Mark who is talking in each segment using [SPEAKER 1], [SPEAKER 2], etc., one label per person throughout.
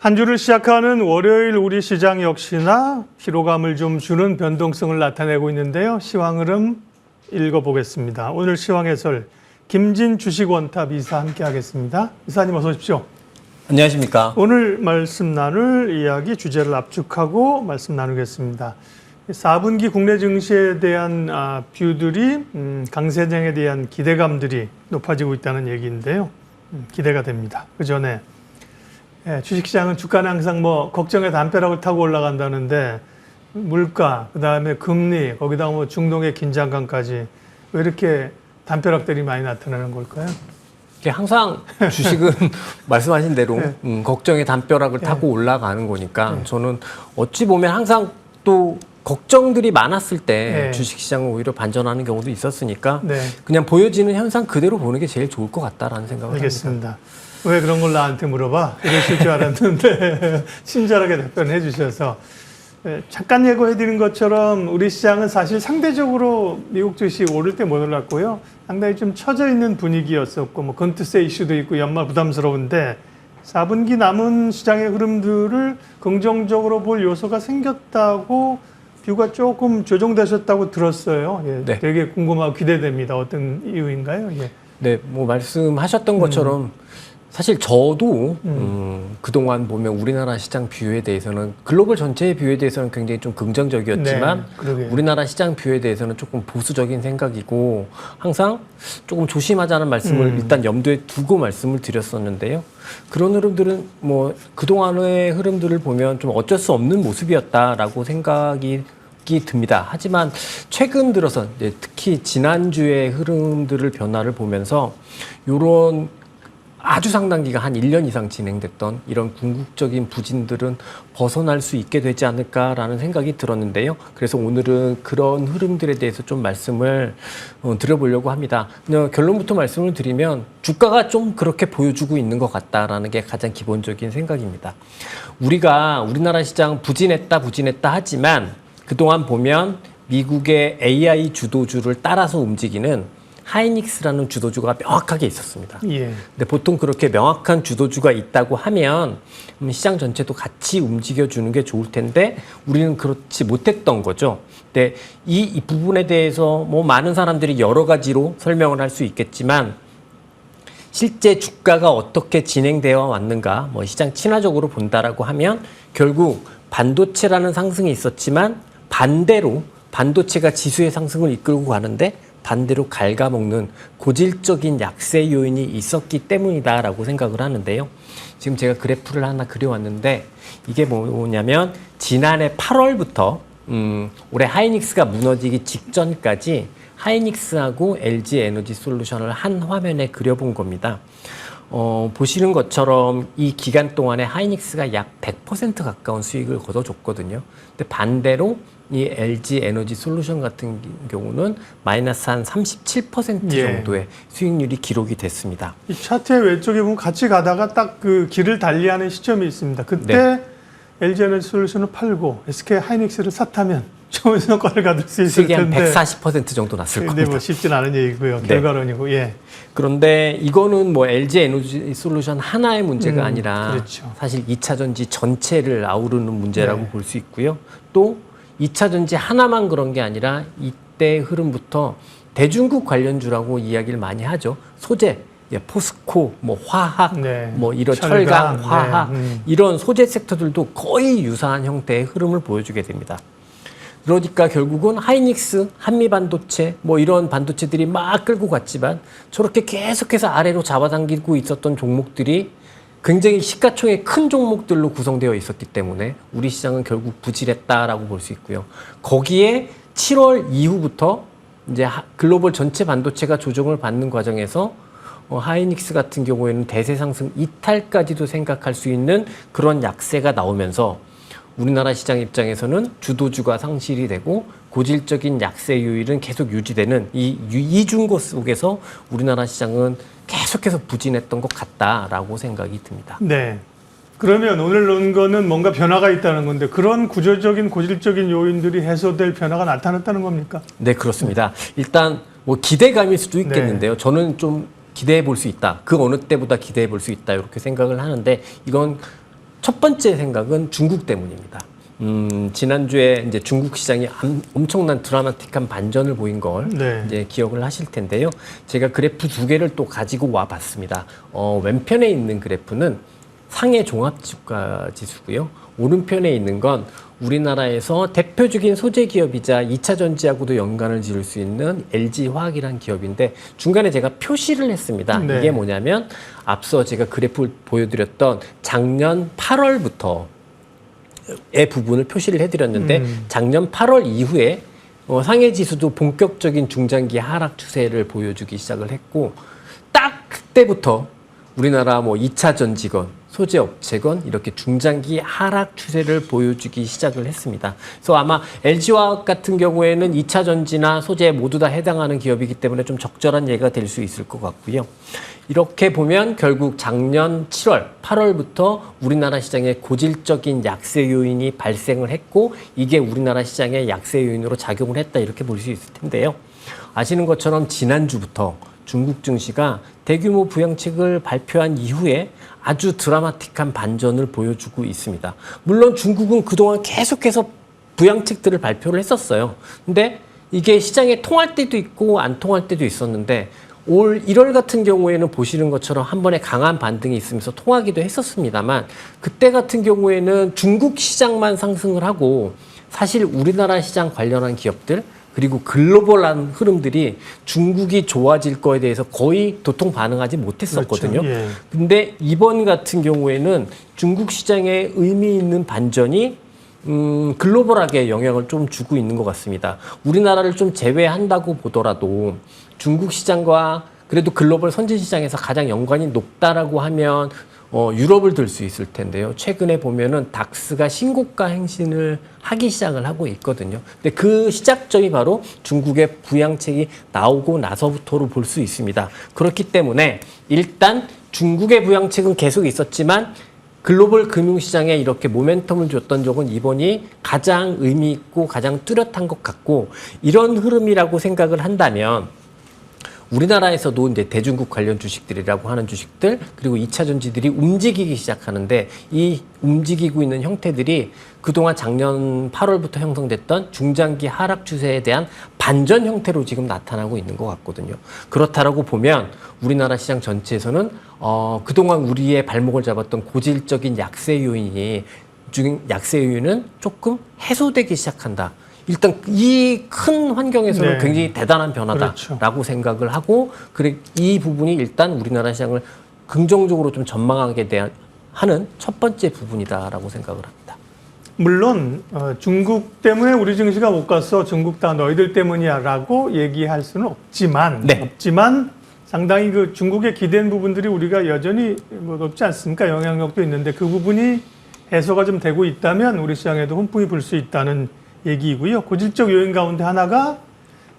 [SPEAKER 1] 한 주를 시작하는 월요일 우리 시장 역시나 피로감을 좀 주는 변동성을 나타내고 있는데요. 시황 흐름 읽어보겠습니다. 오늘 시황 해설 김진 주식원탑 이사 함께하겠습니다. 이사님 어서 오십시오.
[SPEAKER 2] 안녕하십니까.
[SPEAKER 1] 오늘 말씀 나눌 이야기 주제를 압축하고 말씀 나누겠습니다. 4분기 국내 증시에 대한 뷰들이 강세장에 대한 기대감들이 높아지고 있다는 얘기인데요. 기대가 됩니다. 그 전에 주식시장은 주가는 항상 걱정의 담벼락을 타고 올라간다는데 물가, 그다음에 금리, 거기다 중동의 긴장감까지 왜 이렇게 담벼락들이 많이 나타나는 걸까요?
[SPEAKER 2] 항상 주식은 말씀하신 대로 걱정의 담벼락을 타고 올라가는 거니까 저는 어찌 보면 항상 또 걱정들이 많았을 때 주식시장은 오히려 반전하는 경우도 있었으니까 그냥 보여지는 현상 그대로 보는 게 제일 좋을 것 같다라는 생각을
[SPEAKER 1] 알겠습니다.
[SPEAKER 2] 합니다.
[SPEAKER 1] 왜 그런 걸 나한테 물어봐? 이러실 줄 알았는데 친절하게 답변해 주셔서 잠깐 예고해 드린 것처럼 우리 시장은 사실 상대적으로 미국 주식 오를 때 못 올랐고요. 상당히 좀 처져 있는 분위기였었고 건투세 이슈도 있고 연말 부담스러운데 4분기 남은 시장의 흐름들을 긍정적으로 볼 요소가 생겼다고 뷰가 조금 조정되셨다고 들었어요.
[SPEAKER 2] 네.
[SPEAKER 1] 되게 궁금하고 기대됩니다. 어떤 이유인가요?
[SPEAKER 2] 네, 말씀하셨던 것처럼 사실 저도 그동안 보면 우리나라 시장 뷰에 대해서는 글로벌 전체의 뷰에 대해서는 굉장히 좀 긍정적이었지만 우리나라 시장 뷰에 대해서는 조금 보수적인 생각이고 항상 조금 조심하자는 말씀을 일단 염두에 두고 말씀을 드렸었는데요. 그런 흐름들은 그동안의 흐름들을 보면 좀 어쩔 수 없는 모습이었다라고 생각이 듭니다. 하지만 최근 들어서 특히 지난주의 흐름들을 변화를 보면서 이런 아주 상당 기간 한 1년 이상 진행됐던 이런 궁극적인 부진들은 벗어날 수 있게 되지 않을까라는 생각이 들었는데요. 그래서 오늘은 그런 흐름들에 대해서 좀 말씀을 드려보려고 합니다. 결론부터 말씀을 드리면 주가가 좀 그렇게 보여주고 있는 것 같다라는 게 가장 기본적인 생각입니다. 우리나라 시장 부진했다 하지만 그동안 보면 미국의 AI 주도주를 따라서 움직이는 하이닉스라는 주도주가 명확하게 있었습니다. 근데 보통 그렇게 명확한 주도주가 있다고 하면 시장 전체도 같이 움직여주는 게 좋을 텐데 우리는 그렇지 못했던 거죠. 근데 이 부분에 대해서 많은 사람들이 여러 가지로 설명을 할 수 있겠지만 실제 주가가 어떻게 진행되어 왔는가, 시장 친화적으로 본다라고 하면 결국 반도체라는 상승이 있었지만 반대로 반도체가 지수의 상승을 이끌고 가는데 반대로 갉아먹는 고질적인 약세 요인이 있었기 때문이다라고 생각을 하는데요. 지금 제가 그래프를 하나 그려왔는데 이게 뭐냐면 지난해 8월부터 올해 하이닉스가 무너지기 직전까지 하이닉스하고 LG 에너지 솔루션을 한 화면에 그려본 겁니다. 보시는 것처럼 이 기간 동안에 하이닉스가 약 100% 가까운 수익을 거둬줬거든요. 근데 반대로 이 LG 에너지 솔루션 같은 경우는 마이너스 한 37% 정도의 수익률이 기록이 됐습니다.
[SPEAKER 1] 이 차트의 왼쪽에 보면 같이 가다가 딱 그 길을 달리하는 시점이 있습니다. 그때 LG 에너지 솔루션을 팔고 SK 하이닉스를 샀다면 좋은 성과를 거둘 수 있을 텐데
[SPEAKER 2] 수익이 한 140% 정도 났을 겁니다.
[SPEAKER 1] 쉽진 않은 얘기고요. 결과론이고.
[SPEAKER 2] 그런데 이거는 LG 에너지 솔루션 하나의 문제가 아니라 사실 2차 전지 전체를 아우르는 문제라고 볼 수 있고요. 또 2차 전지 하나만 그런 게 아니라 이때 흐름부터 대중국 관련주라고 이야기를 많이 하죠. 소재, 포스코, 화학, 이런 철강, 화학 이런 소재 섹터들도 거의 유사한 형태의 흐름을 보여주게 됩니다. 그러니까 결국은 하이닉스, 한미반도체 이런 반도체들이 막 끌고 갔지만 저렇게 계속해서 아래로 잡아당기고 있었던 종목들이 굉장히 시가총액 큰 종목들로 구성되어 있었기 때문에 우리 시장은 결국 부진했다라고 볼 수 있고요. 거기에 7월 이후부터 이제 글로벌 전체 반도체가 조정을 받는 과정에서 하이닉스 같은 경우에는 대세 상승 이탈까지도 생각할 수 있는 그런 약세가 나오면서 우리나라 시장 입장에서는 주도주가 상실이 되고 고질적인 약세 요일은 계속 유지되는 이 이중고 속에서 우리나라 시장은 계속해서 부진했던 것 같다라고 생각이 듭니다.
[SPEAKER 1] 네. 그러면 오늘 논 거는 뭔가 변화가 있다는 건데 그런 구조적인 고질적인 요인들이 해소될 변화가 나타났다는 겁니까?
[SPEAKER 2] 네, 그렇습니다. 일단 기대감일 수도 있겠는데요. 저는 좀 기대해 볼 수 있다. 그 어느 때보다 기대해 볼 수 있다. 이렇게 생각을 하는데 이건 첫 번째 생각은 중국 때문입니다. 지난주에 이제 중국 시장이 엄청난 드라마틱한 반전을 보인 걸
[SPEAKER 1] 네.
[SPEAKER 2] 이제 기억을 하실 텐데요. 제가 그래프 두 개를 또 가지고 와 봤습니다. 왼편에 있는 그래프는 상해 종합주가 지수고요. 오른편에 있는 건 우리나라에서 대표적인 소재 기업이자 2차 전지하고도 연관을 지을 수 있는 LG화학이라는 기업인데 중간에 제가 표시를 했습니다.
[SPEAKER 1] 네.
[SPEAKER 2] 이게 뭐냐면 앞서 제가 그래프를 보여드렸던 작년 8월부터 의 부분을 표시를 해드렸는데 작년 8월 이후에 상해 지수도 본격적인 중장기 하락 추세를 보여주기 시작을 했고 딱 그때부터 우리나라 뭐 2차 전지건 소재 업체건 이렇게 중장기 하락 추세를 보여주기 시작을 했습니다. 그래서 아마 LG화학 같은 경우에는 2차 전지나 소재에 모두 다 해당하는 기업이기 때문에 좀 적절한 예가 될 수 있을 것 같고요. 이렇게 보면 결국 작년 7월, 8월부터 우리나라 시장에 고질적인 약세 요인이 발생을 했고 이게 우리나라 시장의 약세 요인으로 작용을 했다 이렇게 볼 수 있을 텐데요. 아시는 것처럼 지난주부터 중국 증시가 대규모 부양책을 발표한 이후에 아주 드라마틱한 반전을 보여주고 있습니다. 물론 중국은 그동안 계속해서 부양책들을 발표를 했었어요. 근데 이게 시장에 통할 때도 있고 안 통할 때도 있었는데 올 1월 같은 경우에는 보시는 것처럼 한 번에 강한 반등이 있으면서 통하기도 했었습니다만 그때 같은 경우에는 중국 시장만 상승을 하고 사실 우리나라 시장 관련한 기업들 그리고 글로벌한 흐름들이 중국이 좋아질 거에 대해서 거의 도통 반응하지 못했었거든요.
[SPEAKER 1] 그렇죠. 예.
[SPEAKER 2] 근데 이번 같은 경우에는 중국 시장에 의미 있는 반전이 글로벌하게 영향을 좀 주고 있는 것 같습니다. 우리나라를 좀 제외한다고 보더라도 중국 시장과 그래도 글로벌 선진 시장에서 가장 연관이 높다라고 하면 유럽을 들 수 있을 텐데요. 최근에 보면은 닥스가 신고가 행진을 하기 시작을 하고 있거든요. 근데 그 시작점이 바로 중국의 부양책이 나오고 나서부터로 볼 수 있습니다. 그렇기 때문에 일단 중국의 부양책은 계속 있었지만 글로벌 금융시장에 이렇게 모멘텀을 줬던 적은 이번이 가장 의미 있고 가장 뚜렷한 것 같고 이런 흐름이라고 생각을 한다면 우리나라에서도 이제 대중국 관련 주식들이라고 하는 주식들 그리고 2차 전지들이 움직이기 시작하는데 이 움직이고 있는 형태들이 그동안 작년 8월부터 형성됐던 중장기 하락 추세에 대한 반전 형태로 지금 나타나고 있는 것 같거든요. 그렇다라고 보면 우리나라 시장 전체에서는 그동안 우리의 발목을 잡았던 고질적인 약세 요인이 약세 요인은 조금 해소되기 시작한다. 일단 이 큰 환경에서는
[SPEAKER 1] 네.
[SPEAKER 2] 굉장히 대단한 변화다라고
[SPEAKER 1] 그렇죠.
[SPEAKER 2] 생각을 하고 이 부분이 일단 우리나라 시장을 긍정적으로 좀 전망하게 하는 첫 번째 부분이다라고 생각을 합니다.
[SPEAKER 1] 물론 중국 때문에 우리 증시가 못 갔어. 중국 다 너희들 때문이야라고 얘기할 수는 없지만
[SPEAKER 2] 네.
[SPEAKER 1] 상당히 그 중국에 기댄 부분들이 우리가 여전히 뭐 높지 않습니까? 영향력도 있는데 그 부분이 해소가 좀 되고 있다면 우리 시장에도 훈풍이 불 수 있다는 얘기이고요. 고질적 요인 가운데 하나가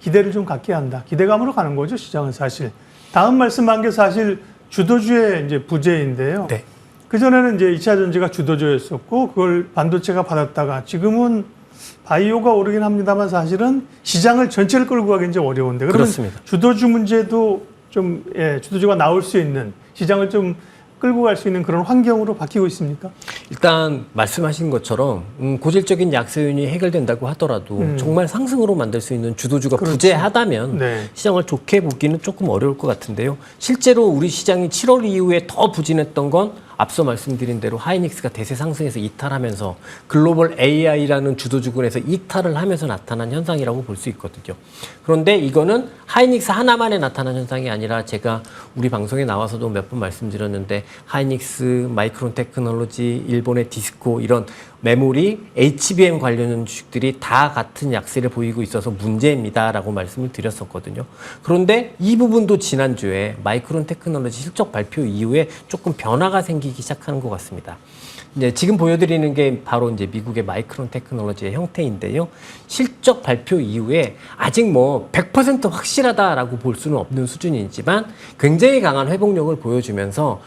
[SPEAKER 1] 기대를 좀 갖게 한다. 기대감으로 가는 거죠, 시장은 사실. 다음 말씀한 게 사실 주도주의 이제 부재인데요.
[SPEAKER 2] 네.
[SPEAKER 1] 그전에는 이제 2차 전지가 주도주였었고 그걸 반도체가 받았다가 지금은 바이오가 오르긴 합니다만 사실은 시장을 전체를 끌고 가기 이제 어려운데 그러면
[SPEAKER 2] 그렇습니다.
[SPEAKER 1] 주도주 문제도 좀 주도주가 나올 수 있는 시장을 좀 끌고 갈 수 있는 그런 환경으로 바뀌고 있습니까?
[SPEAKER 2] 일단 말씀하신 것처럼 고질적인 약세 요인이 해결된다고 하더라도 정말 상승으로 만들 수 있는 주도주가
[SPEAKER 1] 그렇죠.
[SPEAKER 2] 부재하다면
[SPEAKER 1] 네.
[SPEAKER 2] 시장을 좋게 보기는 조금 어려울 것 같은데요. 실제로 우리 시장이 7월 이후에 더 부진했던 건 앞서 말씀드린 대로 하이닉스가 대세 상승에서 이탈하면서 글로벌 AI라는 주도주군에서 이탈을 하면서 나타난 현상이라고 볼 수 있거든요. 그런데 이거는 하이닉스 하나만에 나타난 현상이 아니라 제가 우리 방송에 나와서도 몇 번 말씀드렸는데 하이닉스, 마이크론 테크놀로지, 일본의 디스코 이런 메모리, HBM 관련 주식들이 다 같은 약세를 보이고 있어서 문제입니다라고 말씀을 드렸었거든요. 그런데 이 부분도 지난주에 마이크론 테크놀로지 실적 발표 이후에 조금 변화가 생기기 시작하는 것 같습니다. 이제 지금 보여드리는 게 바로 이제 미국의 마이크론 테크놀로지의 형태인데요. 실적 발표 이후에 아직 뭐 100% 확실하다라고 볼 수는 없는 수준이지만 굉장히 강한 회복력을 보여주면서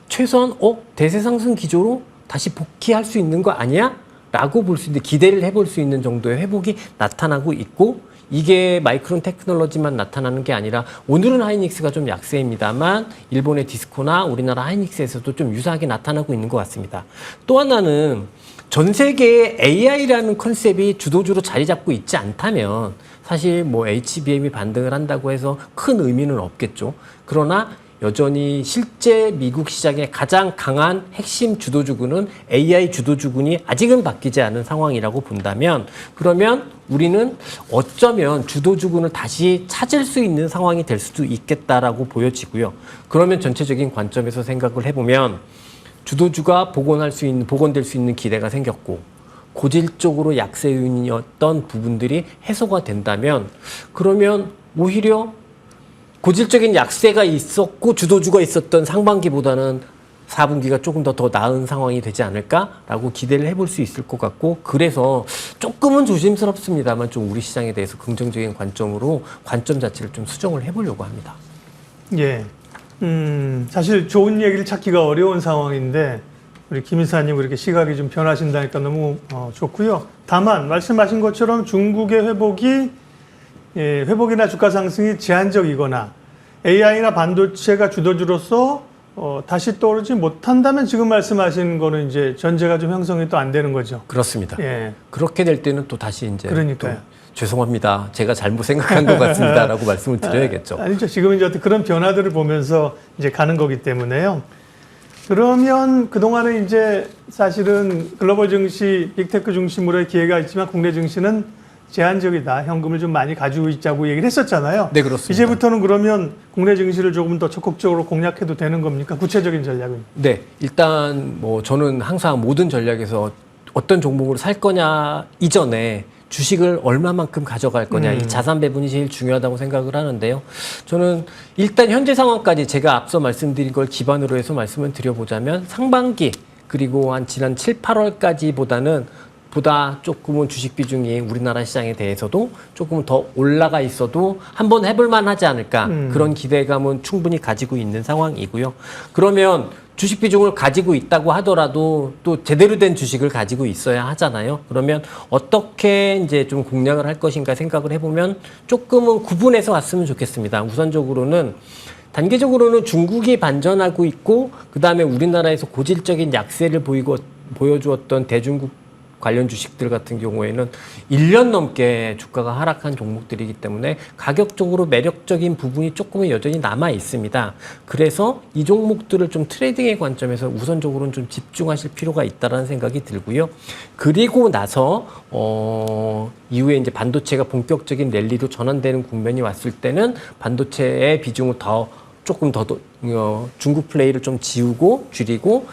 [SPEAKER 2] 최소한 대세 상승 기조로 다시 복귀할 수 있는 거 아니야? 라고 볼 수 있는데 기대를 해볼 수 있는 정도의 회복이 나타나고 있고 이게 마이크론 테크놀로지만 나타나는 게 아니라 오늘은 하이닉스가 좀 약세입니다만 일본의 디스코나 우리나라 하이닉스에서도 좀 유사하게 나타나고 있는 것 같습니다. 또 하나는 전 세계에 AI라는 컨셉이 주도주로 자리 잡고 있지 않다면 사실 뭐 HBM이 반등을 한다고 해서 큰 의미는 없겠죠. 그러나 여전히 실제 미국 시장의 가장 강한 핵심 주도주군은 AI 주도주군이 아직은 바뀌지 않은 상황이라고 본다면 그러면 우리는 어쩌면 주도주군을 다시 찾을 수 있는 상황이 될 수도 있겠다라고 보여지고요. 그러면 전체적인 관점에서 생각을 해보면 주도주가 복원될 수 있는 기대가 생겼고 고질적으로 약세 요인이었던 부분들이 해소가 된다면 그러면 오히려 고질적인 약세가 있었고 주도주가 있었던 상반기보다는 4분기가 조금 더 나은 상황이 되지 않을까라고 기대를 해볼 수 있을 것 같고 그래서 조금은 조심스럽습니다만 좀 우리 시장에 대해서 긍정적인 관점으로 관점 자체를 좀 수정을 해보려고 합니다.
[SPEAKER 1] 예. 사실 좋은 얘기를 찾기가 어려운 상황인데 우리 김 이사님 그렇게 시각이 좀 변하신다니까 너무 좋고요. 다만 말씀하신 것처럼 중국의 회복이나 주가 상승이 제한적이거나 AI나 반도체가 주도주로서 다시 떠오르지 못한다면 지금 말씀하신 거는 이제 전제가 좀 형성이 또 안 되는 거죠.
[SPEAKER 2] 그렇습니다.
[SPEAKER 1] 예.
[SPEAKER 2] 그렇게 될 때는 또 다시 이제
[SPEAKER 1] 그러니까요.
[SPEAKER 2] 또 죄송합니다. 제가 잘못 생각한 것 같습니다라고 말씀을 드려야겠죠.
[SPEAKER 1] 아니죠. 지금 이제 그런 변화들을 보면서 이제 가는 거기 때문에요. 그러면 그동안은 이제 사실은 글로벌 증시, 빅테크 중심으로의 기회가 있지만 국내 증시는 제한적이다. 현금을 좀 많이 가지고 있자고 얘기를 했었잖아요.
[SPEAKER 2] 네, 그렇습니다.
[SPEAKER 1] 이제부터는 그러면 국내 증시를 조금 더 적극적으로 공략해도 되는 겁니까? 구체적인 전략은?
[SPEAKER 2] 네, 일단 뭐 저는 항상 모든 전략에서 어떤 종목을 살 거냐 이전에 주식을 얼마만큼 가져갈 거냐 이 자산 배분이 제일 중요하다고 생각을 하는데요. 저는 일단 현재 상황까지 제가 앞서 말씀드린 걸 기반으로 해서 말씀을 드려보자면 상반기 그리고 한 지난 7, 8월까지보다는 보다 조금은 주식 비중이 우리나라 시장에 대해서도 조금 더 올라가 있어도 한번 해볼만 하지 않을까 그런 기대감은 충분히 가지고 있는 상황이고요. 그러면 주식 비중을 가지고 있다고 하더라도 또 제대로 된 주식을 가지고 있어야 하잖아요. 그러면 어떻게 이제 좀 공략을 할 것인가 생각을 해보면 조금은 구분해서 왔으면 좋겠습니다. 우선적으로는 단계적으로는 중국이 반전하고 있고 그 다음에 우리나라에서 고질적인 약세를 보여주었던 대중국 관련 주식들 같은 경우에는 1년 넘게 주가가 하락한 종목들이기 때문에 가격적으로 매력적인 부분이 조금은 여전히 남아 있습니다. 그래서 이 종목들을 좀 트레이딩의 관점에서 우선적으로는 좀 집중하실 필요가 있다라는 생각이 들고요. 그리고 나서 이후에 이제 반도체가 본격적인 랠리로 전환되는 국면이 왔을 때는 반도체의 비중을 조금 더 중국 플레이를 좀 줄이고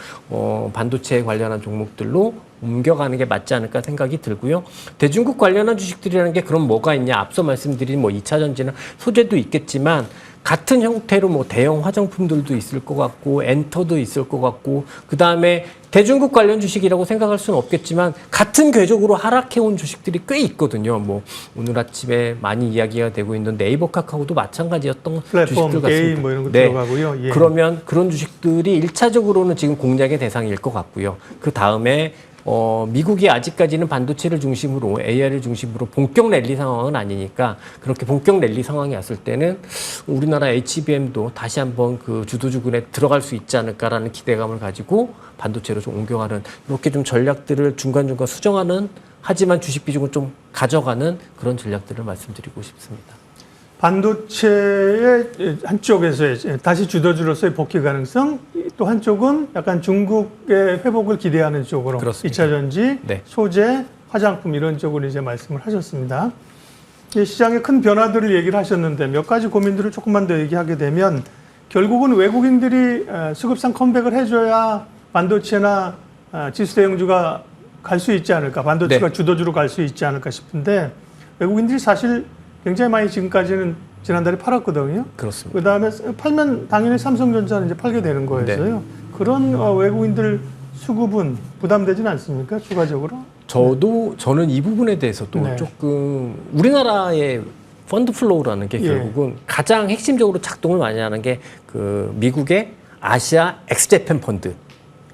[SPEAKER 2] 반도체에 관련한 종목들로 옮겨가는 게 맞지 않을까 생각이 들고요. 대중국 관련한 주식들이라는 게 그럼 뭐가 있냐? 앞서 말씀드린 뭐 2차 전지나 소재도 있겠지만 같은 형태로 뭐 대형 화장품들도 있을 것 같고 엔터도 있을 것 같고 그 다음에 대중국 관련 주식이라고 생각할 수는 없겠지만 같은 궤적으로 하락해온 주식들이 꽤 있거든요. 뭐 오늘 아침에 많이 이야기가 되고 있는 네이버 카카오도 마찬가지였던
[SPEAKER 1] 플랫폼,
[SPEAKER 2] 주식들 같습니다.
[SPEAKER 1] 게임 뭐 이런 거 들어가고요. 예.
[SPEAKER 2] 그러면 그런 주식들이 1차적으로는 지금 공략의 대상일 것 같고요. 그 다음에 미국이 아직까지는 반도체를 중심으로 AI를 중심으로 본격 랠리 상황은 아니니까 그렇게 본격 랠리 상황이 왔을 때는 우리나라 HBM도 다시 한번 그 주도주군에 들어갈 수 있지 않을까라는 기대감을 가지고 반도체로 좀 옮겨가는 이렇게 좀 전략들을 중간중간 수정하는 하지만 주식 비중을 좀 가져가는 그런 전략들을 말씀드리고 싶습니다.
[SPEAKER 1] 반도체의 한쪽에서의 다시 주도주로서의 복귀 가능성, 또 한쪽은 약간 중국의 회복을 기대하는 쪽으로
[SPEAKER 2] 그렇습니다.
[SPEAKER 1] 2차 전지,
[SPEAKER 2] 네.
[SPEAKER 1] 소재, 화장품 이런 쪽으로 이제 말씀을 하셨습니다. 이 시장의 큰 변화들을 얘기를 하셨는데 몇 가지 고민들을 조금만 더 얘기하게 되면 결국은 외국인들이 수급상 컴백을 해줘야 반도체나 지수 대형주가 갈 수 있지 않을까, 반도체가
[SPEAKER 2] 네.
[SPEAKER 1] 주도주로 갈 수 있지 않을까 싶은데 외국인들이 사실 굉장히 많이 지금까지는 지난달에 팔았거든요.
[SPEAKER 2] 그렇습니다.
[SPEAKER 1] 그 다음에 팔면 당연히 삼성전자는 이제 팔게 되는 거였어요.
[SPEAKER 2] 네.
[SPEAKER 1] 그런 외국인들 수급은 부담되지는 않습니까? 추가적으로?
[SPEAKER 2] 저는 이 부분에 대해서도
[SPEAKER 1] 네.
[SPEAKER 2] 조금 우리나라의 펀드 플로우라는 게
[SPEAKER 1] 예.
[SPEAKER 2] 결국은 가장 핵심적으로 작동을 많이 하는 게 그 미국의 아시아 엑스제팬 펀드.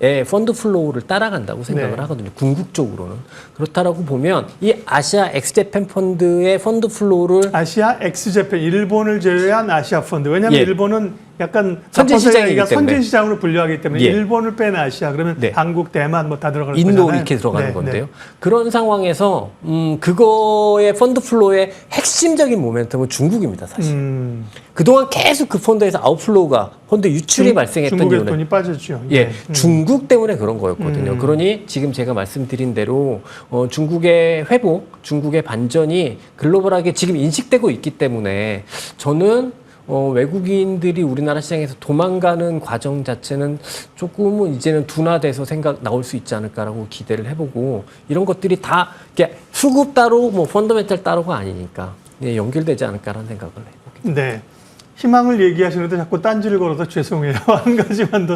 [SPEAKER 2] 의 펀드 플로우를 따라간다고 생각을
[SPEAKER 1] 네.
[SPEAKER 2] 하거든요. 궁극적으로는. 그렇다라고 보면 이 아시아 엑스재팬 펀드의 펀드 플로우를
[SPEAKER 1] 아시아 엑스재팬, 일본을 제외한 아시아 펀드. 왜냐하면
[SPEAKER 2] 예.
[SPEAKER 1] 일본은 약간
[SPEAKER 2] 선진 시장이기 때문에.
[SPEAKER 1] 선진 시장으로 분류하기 때문에
[SPEAKER 2] 예.
[SPEAKER 1] 일본을 뺀 아시아 그러면
[SPEAKER 2] 네.
[SPEAKER 1] 한국, 대만 뭐 다 들어가는
[SPEAKER 2] 인도
[SPEAKER 1] 거잖아요.
[SPEAKER 2] 이렇게 들어가는
[SPEAKER 1] 네,
[SPEAKER 2] 건데요.
[SPEAKER 1] 네.
[SPEAKER 2] 그런 상황에서 그거의 펀드 플로우의 핵심적인 모멘텀은 중국입니다, 사실. 그동안 계속 그 펀드에서 아웃플로우가 펀드 유출이 발생했던
[SPEAKER 1] 중국에
[SPEAKER 2] 이유는
[SPEAKER 1] 돈이 빠졌죠.
[SPEAKER 2] 예, 중국 때문에 그런 거였거든요. 그러니 지금 제가 말씀드린 대로 중국의 회복, 중국의 반전이 글로벌하게 지금 인식되고 있기 때문에 저는 외국인들이 우리나라 시장에서 도망가는 과정 자체는 조금은 이제는 둔화돼서 나올 수 있지 않을까라고 기대를 해보고 이런 것들이 다 이렇게 수급 따로 뭐 펀더멘탈 따로가 아니니까 예, 연결되지 않을까라는 생각을 해봅니다.
[SPEAKER 1] 네. 희망을 얘기하시는데 자꾸 딴지를 걸어서 죄송해요. 한 가지만 더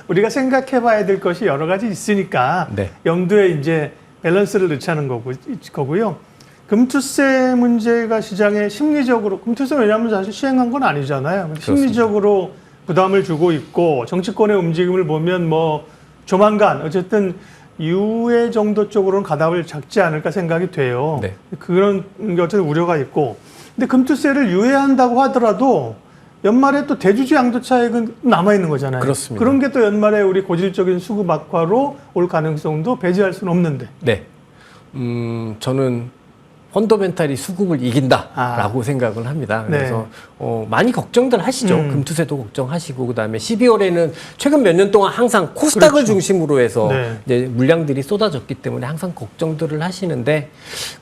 [SPEAKER 1] 우리가 생각해봐야 될 것이 여러 가지 있으니까
[SPEAKER 2] 네.
[SPEAKER 1] 염두에 이제 밸런스를 넣자는 거고요. 금투세 문제가 시장에 심리적으로, 금투세 왜냐하면 사실 시행한 건 아니잖아요. 심리적으로 부담을 주고 있고 정치권의 움직임을 보면 뭐 조만간 어쨌든 유예 정도 쪽으로는 가닥을 잡지 않을까 생각이 돼요.
[SPEAKER 2] 네.
[SPEAKER 1] 그런 게 어쨌든 우려가 있고. 근데 금투세를 유예한다고 하더라도 연말에 또 대주주 양도 차익은 남아있는 거잖아요.
[SPEAKER 2] 그렇습니다.
[SPEAKER 1] 그런 게 또 연말에 우리 고질적인 수급 악화로 올 가능성도 배제할 수는 없는데.
[SPEAKER 2] 네. 저는 펀더멘탈이 수급을 이긴다라고 생각을 합니다. 그래서 많이 걱정들 하시죠. 금투세도 걱정하시고 그다음에 12월에는 최근 몇 년 동안 항상 코스닥을
[SPEAKER 1] 그렇죠.
[SPEAKER 2] 중심으로 해서
[SPEAKER 1] 네.
[SPEAKER 2] 이제 물량들이 쏟아졌기 때문에 항상 걱정들을 하시는데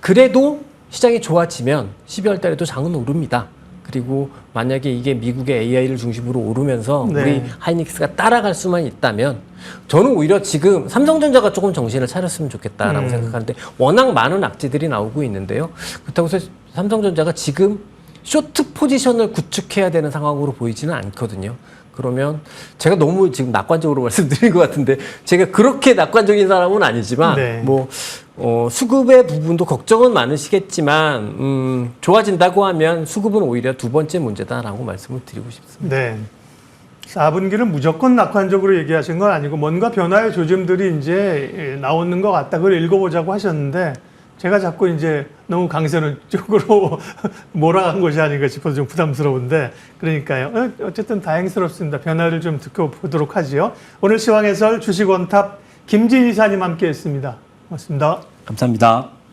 [SPEAKER 2] 그래도 시장이 좋아지면 12월 달에도 장은 오릅니다. 그리고 만약에 이게 미국의 AI를 중심으로 오르면서
[SPEAKER 1] 네.
[SPEAKER 2] 우리 하이닉스가 따라갈 수만 있다면 저는 오히려 지금 삼성전자가 조금 정신을 차렸으면 좋겠다라고 생각하는데 워낙 많은 악재들이 나오고 있는데요. 그렇다고 해서 삼성전자가 지금 쇼트 포지션을 구축해야 되는 상황으로 보이지는 않거든요. 그러면 제가 너무 지금 낙관적으로 말씀드린 것 같은데 제가 그렇게 낙관적인 사람은 아니지만
[SPEAKER 1] 네.
[SPEAKER 2] 뭐 수급의 부분도 걱정은 많으시겠지만 좋아진다고 하면 수급은 오히려 두 번째 문제다라고 말씀을 드리고 싶습니다.
[SPEAKER 1] 네. 4분기는 무조건 낙관적으로 얘기하신 건 아니고 뭔가 변화의 조짐들이 이제 나오는 것 같다. 그걸 읽어보자고 하셨는데 제가 자꾸 이제 너무 강세는 쪽으로 몰아간 것이 아닌가 싶어서 좀 부담스러운데 그러니까요. 어쨌든 다행스럽습니다. 변화를 좀 듣고보도록 하지요. 오늘 시황해설 주식원탑 김진희 이사님 함께 했습니다. 고맙습니다.
[SPEAKER 3] 감사합니다.